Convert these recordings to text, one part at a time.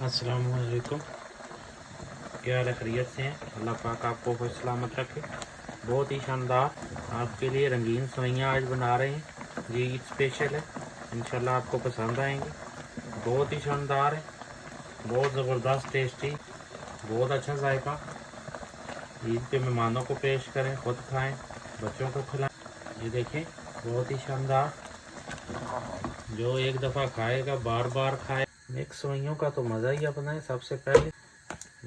अस्सलाम वालेकुम। क्या हाल है, खैरियत से हैं? अल्लाह पाक आपको खुश सलामत रखे। बहुत ही शानदार आपके लिए रंगीन सेवइयाँ आज बना रहे हैं। ये ईद स्पेशल है, इंशाल्लाह आपको पसंद आएंगी। बहुत ही शानदार है, बहुत ज़बरदस्त टेस्टी, बहुत अच्छा जायका। ईद पे मेहमानों को पेश करें, खुद खाएं, बच्चों को खिलाएं। ये देखें, बहुत ही शानदार। जो एक दफ़ा खाएगा बार बार खाए। मिक्स सेवइयों का तो मज़ा ही अपना है। सबसे पहले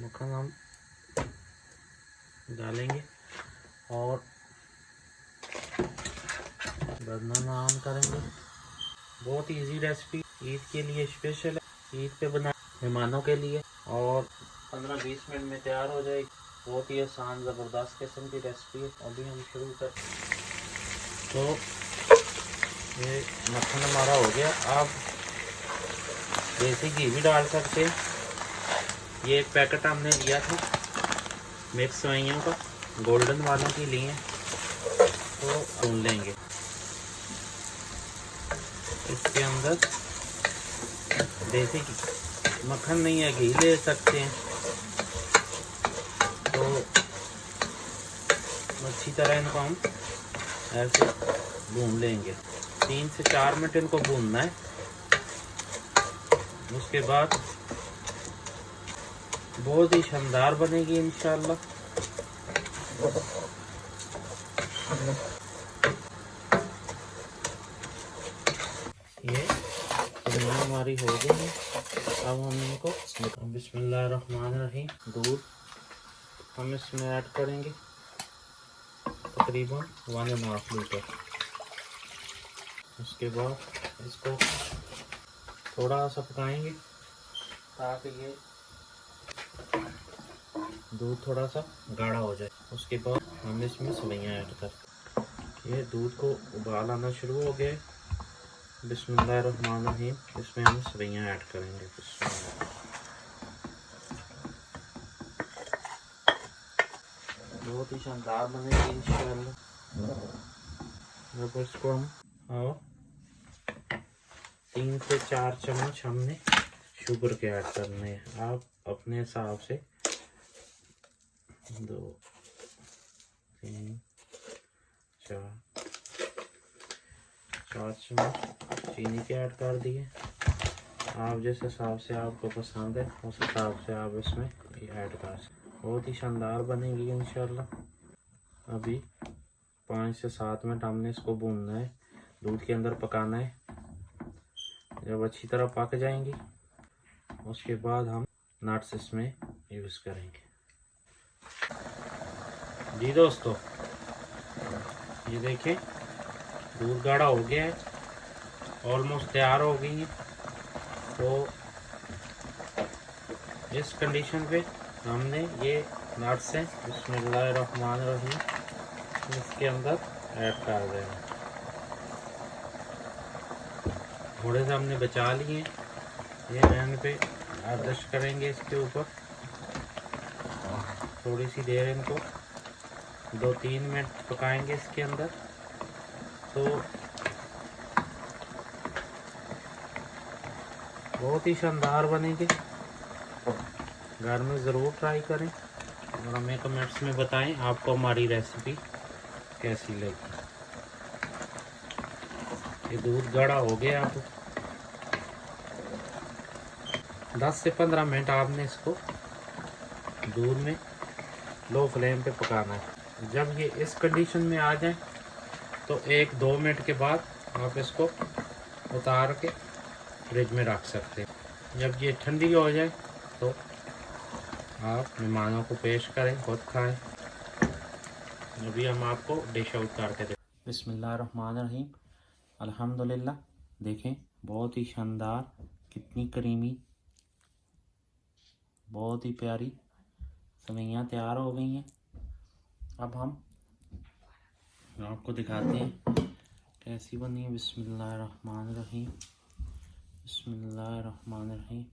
मक्खन हम डालेंगे और बर्नर ऑन करेंगे। बहुत इजी रेसिपी, ईद के लिए स्पेशल है, ईद पे बना मेहमानों के लिए, और 15-20 मिनट में तैयार हो जाएगी। बहुत ही आसान ज़बरदस्त किस्म की रेसिपी है। अभी हम शुरू कर, तो ये मक्खन हमारा हो गया। आप देसी घी भी डाल सकते हैं। ये एक पैकेट हमने लिया था मिक्स सेवइयों का, गोल्डन वालों के लिए, तो भून लेंगे। इसके अंदर देसी घी, मक्खन नहीं है घी ले सकते हैं। तो अच्छी तरह इनको हम ऐसे भून लेंगे। 3 से 4 मिनट इनको भूनना है। उसके बाद बहुत ही शानदार बनेगी इंशाल्लाह। ये सेवइयाँ हमारी हो गई है। अब हम इनको बिस्मिल्लाहिर्रहमानिर्रहीम, दूध हम इसमें ऐड करेंगे तकरीबन 1.5 लीटर। उसके बाद इसको थोड़ा सा पकाएंगे ताकि ये दूध थोड़ा सा गाढ़ा हो जाए। उसके बाद हम इसमें सेवइयाँ ऐड करते। ये दूध को उबाल आना शुरू हो गया। बिस्मिल्लाहिर्रहमानिर्रहीम, इसमें हम सेवइयाँ ऐड करेंगे। बहुत ही शानदार बनेगी इंशाल्लाह। अब इसको हम और 3 से 4 चम्मच हमने शुगर के ऐड करने हैं। आप अपने हिसाब से 2, 3, 4 चम्मच चीनी के ऐड कर दिए। आप जिस हिसाब से आपको पसंद है उस हिसाब से आप इसमें ऐड कर सकते। बहुत ही शानदार बनेगी इंशाल्लाह। अभी 5 से 7 मिनट हमने इसको भूनना है, दूध के अंदर पकाना है। जब अच्छी तरह पक जाएंगी उसके बाद हम नट्स इसमें यूज़ करेंगे। जी दोस्तों, ये देखें, दूध गाढ़ा हो गया है, ऑलमोस्ट तैयार हो गई है। तो इस कंडीशन पे हमने ये नट्स हैं बिस्मिल्लाहिर्रहमानिर्रहीम इसके अंदर ऐड कर देना। थोड़े से हमने बचा लिए, ये एंड पे एडजस्ट करेंगे इसके ऊपर। थोड़ी सी देर इनको 2-3 मिनट पकाएंगे इसके अंदर। तो बहुत ही शानदार बनेगी। घर में ज़रूर ट्राई करें और हमें कमेंट्स में बताएं आपको हमारी रेसिपी कैसी लगी। ये दूध गाढ़ा हो गया। आप 10 से 15 मिनट आपने इसको दूध में लो फ्लेम पे पकाना है। जब ये इस कंडीशन में आ जाए तो 1-2 मिनट के बाद आप इसको उतार के फ्रिज में रख सकते हैं। जब ये ठंडी हो जाए तो आप मेहमानों को पेश करें, खुद खाएं। अभी हम आपको डिश आउट करके दें। बिस्मिल्लाहिर्रहमानिर्रहीम, अल्हम्दुलिल्लाह। देखें, बहुत ही शानदार, कितनी करीमी, बहुत ही प्यारी सेवइयाँ तैयार हो गई हैं। अब हम आपको दिखाते हैं कैसी बनी है। बिस्मिल्लाहिर्रहमानिर्रहीम, बिस्मिल्लाहिर्रहमानिर्रहीम।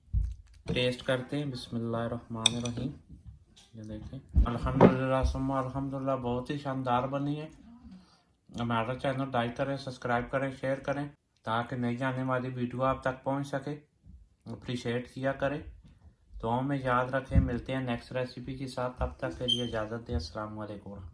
टेस्ट करते हैं। बिस्मिल्लाहिर्रहमानिर्रहीम। ये देखें, अल्हम्दुलिल्लाह सुम्मा अल्हम्दुलिल्लाह, बहुत ही शानदार बनी है। हमारा चैनल लाइक करें, सब्सक्राइब करें, शेयर करें ताकि नई आने वाली वीडियो आप तक पहुंच सके। अप्रिशिएट किया करें। दुआओं में याद रखें। मिलते हैं नेक्स्ट रेसिपी के साथ, तब तक के लिए इजाज़त दें। अस्सलाम वालेकुम।